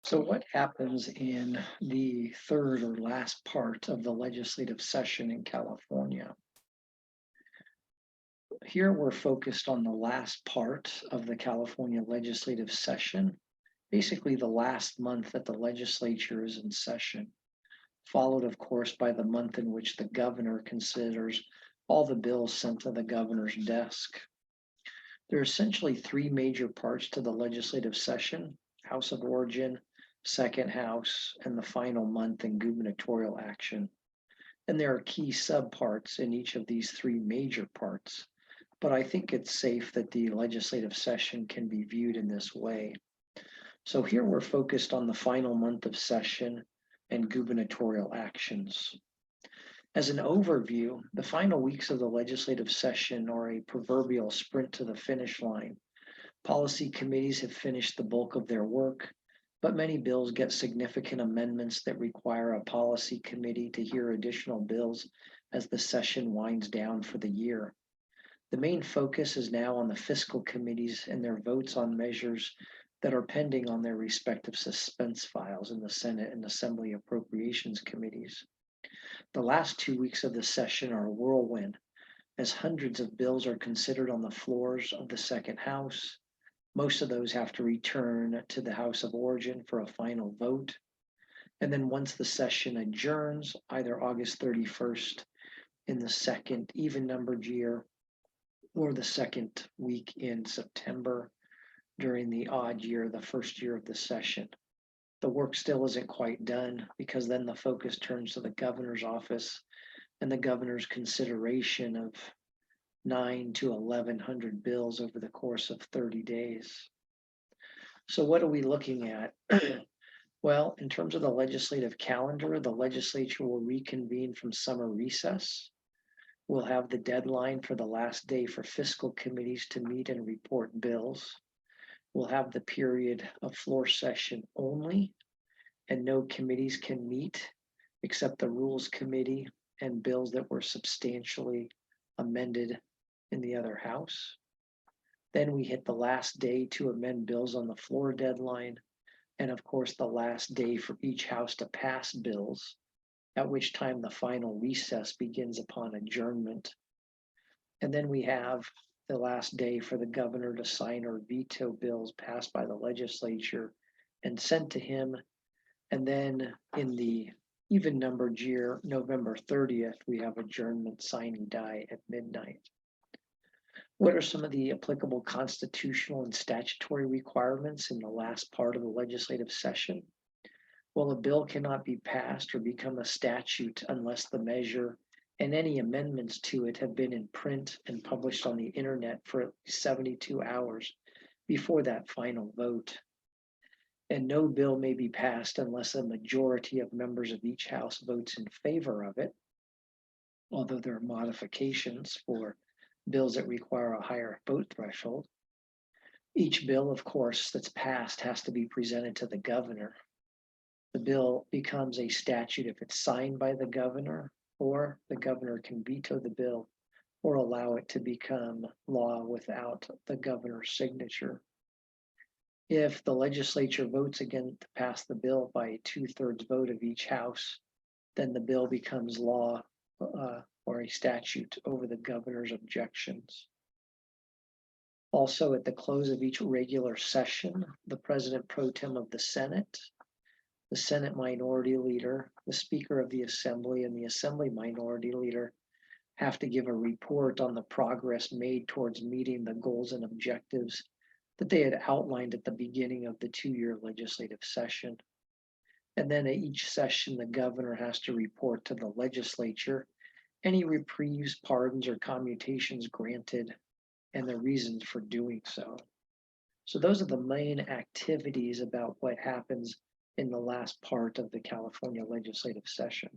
So what happens in the third or last part of the legislative session in California? Here we're focused on the last part of the California legislative session, basically the last month that the legislature is in session, followed of course by the month in which the governor considers all the bills sent to the governor's desk. There are essentially three major parts to the legislative session: House of Origin, Second House, and the final month in gubernatorial action. And there are key subparts in each of these three major parts. But I think it's safe that the legislative session can be viewed in this way. So here we're focused on the final month of session and gubernatorial actions. As an overview, the final weeks of the legislative session are a proverbial sprint to the finish line. Policy committees have finished the bulk of their work, but many bills get significant amendments that require a policy committee to hear additional bills as the session winds down for the year. The main focus is now on the fiscal committees and their votes on measures that are pending on their respective suspense files in the Senate and Assembly Appropriations Committees. The last 2 weeks of the session are a whirlwind, as hundreds of bills are considered on the floors of the Second House. Most of those have to return to the House of Origin for a final vote. And then once the session adjourns, either August 31st in the second even numbered year or the second week in September during the odd year, the first year of the session. The work still isn't quite done because then the focus turns to the governor's office and the governor's consideration of 900 to 1,100 bills over the course of 30 days. So what are we looking at? Well, in terms of the legislative calendar, the legislature will reconvene from summer recess. We'll have the deadline for the last day for fiscal committees to meet and report bills. We'll have the period of floor session only, and no committees can meet except the Rules Committee and bills that were substantially amended in the other house. Then we hit the last day to amend bills on the floor deadline, and of course the last day for each house to pass bills, at which time the final recess begins upon adjournment. And then we have the last day for the governor to sign or veto bills passed by the legislature and sent to him. And then in the even numbered year, November 30th, we have adjournment signing die at midnight. What are some of the applicable constitutional and statutory requirements in the last part of the legislative session? Well, a bill cannot be passed or become a statute unless the measure and any amendments to it have been in print and published on the internet for at least 72 hours before that final vote. And no bill may be passed unless a majority of members of each house votes in favor of it, although there are modifications for bills that require a higher vote threshold. Each bill, of course, that's passed has to be presented to the governor. The bill becomes a statute if it's signed by the governor, or the governor can veto the bill or allow it to become law without the governor's signature. If the legislature votes again to pass the bill by a 2/3 vote of each house, then the bill becomes law or a statute over the governor's objections. Also, at the close of each regular session, the president pro tem of the Senate minority leader, the Speaker of the Assembly, and the Assembly minority leader have to give a report on the progress made towards meeting the goals and objectives that they had outlined at the beginning of the 2-year legislative session. And then at each session, the governor has to report to the legislature any reprieves, pardons, or commutations granted and the reasons for doing so. So those are the main activities about what happens in the last part of the California legislative session.